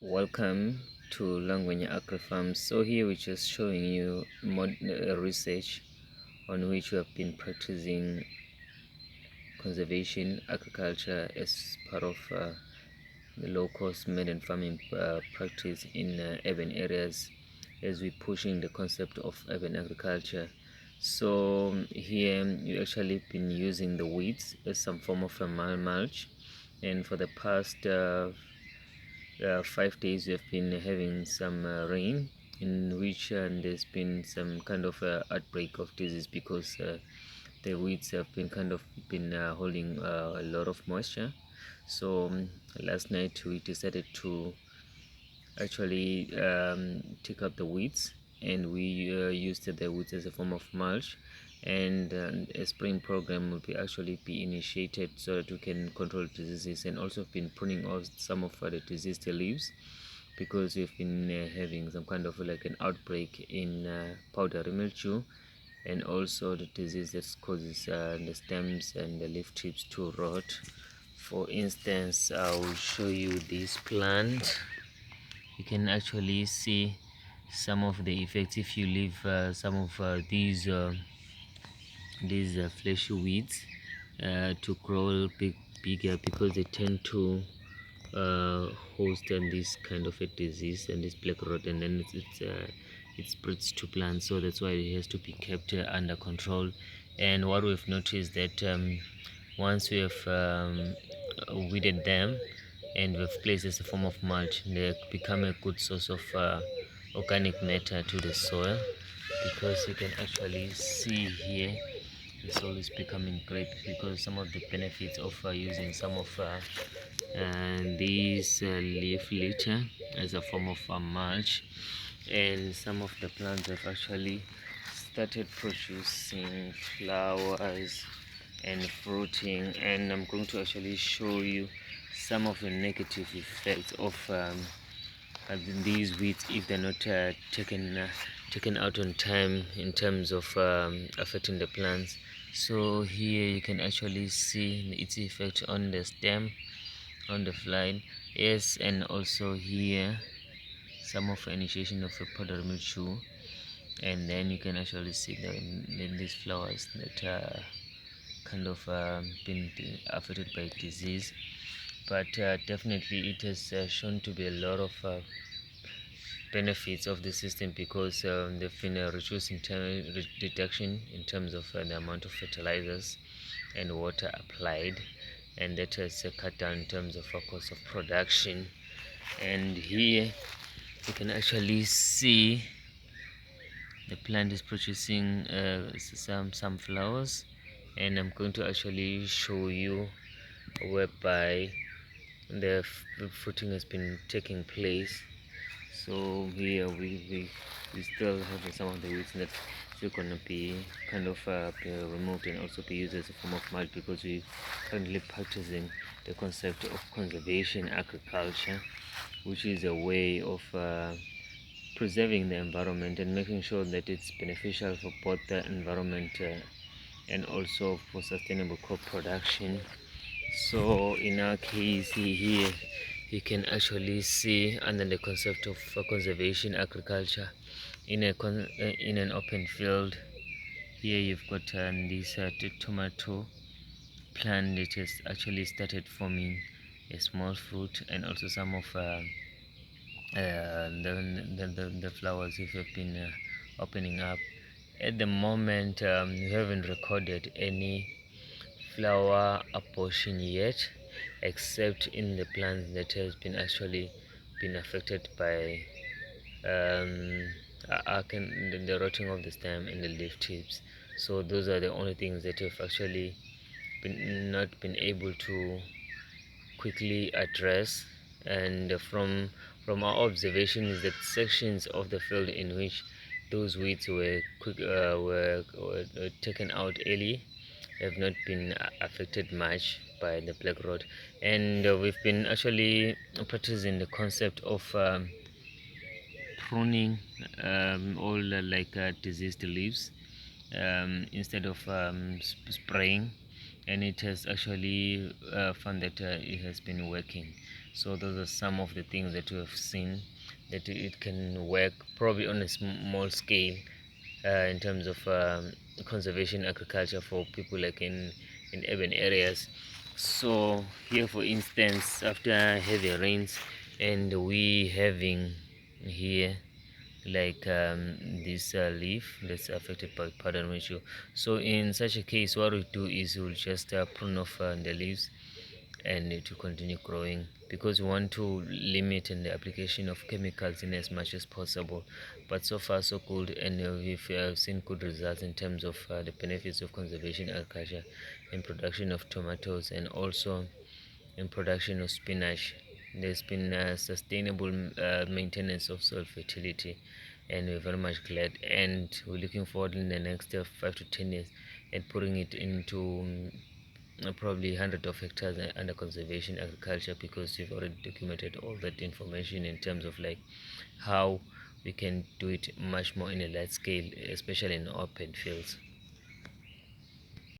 Welcome to Langwenya Agri Farms. So here we're just showing you research on which we have been practicing conservation agriculture as part of the low-cost modern farming practice in urban areas, as we're pushing the concept of urban agriculture. So here we actually been using the weeds as some form of a mulch, and for the past 5 days we have been having some rain, in which there's been some kind of outbreak of disease because the weeds have been holding a lot of moisture. So last night we decided to actually take up the weeds, and we used the weeds as a form of mulch, and a spraying program will be initiated so that we can control diseases, and also been pruning off some of the diseased leaves because we've been having some kind of like an outbreak in powdery mildew, and also the disease that causes the stems and the leaf tips to rot. For instance, I will show you this plant. You can actually see some of the effects if you leave some of these fleshy weeds to grow bigger, because they tend to host this kind of a disease and this black rot, and then it spreads to plants. So that's why it has to be kept under control. And what we've noticed that once we have weeded them and we've placed as a form of mulch, they become a good source of organic matter to the soil, because you can actually see here the soil is becoming great because some of the benefits of using some of these leaf litter as a form of mulch, and some of the plants have actually started producing flowers and fruiting. And I'm going to actually show you some of the negative effects of these weeds if they're not taken out on time, in terms of affecting the plants. So here you can actually see its effect on the stem, on the fly, yes, and also here some of the initiation of a powdery mildew, and then you can actually see these flowers that are been affected by disease. But definitely it has shown to be a lot of benefits of the system, because they've been reduced in reduction in terms of the amount of fertilizers and water applied, and that has cut down in terms of cost of production. And here you can actually see the plant is producing some flowers, and I'm going to actually show you whereby the fruiting has been taking place. So here we still have some of the weeds that still gonna be be removed and also be used as a form of mulch, because we currently practicing the concept of conservation agriculture, which is a way of preserving the environment and making sure that it's beneficial for both the environment and also for sustainable crop production. So in our case here, you can actually see under the concept of conservation agriculture in in an open field. Here you've got this tomato plant that has actually started forming a small fruit, and also some of the flowers have been opening up. At the moment, we haven't recorded any flower abortion yet, except in the plants that has been actually been affected by the rotting of the stem and the leaf tips. So those are the only things that have actually not been able to quickly address. And from our observation is that sections of the field in which those weeds were taken out early have not been affected much by the black rot. And we've been actually practicing the concept of pruning all diseased leaves instead of spraying, and it has actually found that it has been working. So those are some of the things that we have seen that it can work probably on a small scale in terms of conservation agriculture for people like in urban areas. So here, for instance, after heavy rains, and we having here like this leaf that's affected by powder ratio. So in such a case, what we do is we'll just prune off the leaves and to continue growing, because we want to limit in the application of chemicals in as much as possible. But so far so good, and we've seen good results in terms of the benefits of conservation agriculture in production of tomatoes and also in production of spinach. There's been sustainable maintenance of soil fertility, and we're very much glad, and we're looking forward in the next 5 to 10 years and putting it into probably hundreds of hectares under conservation agriculture, because we've already documented all that information in terms of like how we can do it much more in a large scale, especially in open fields.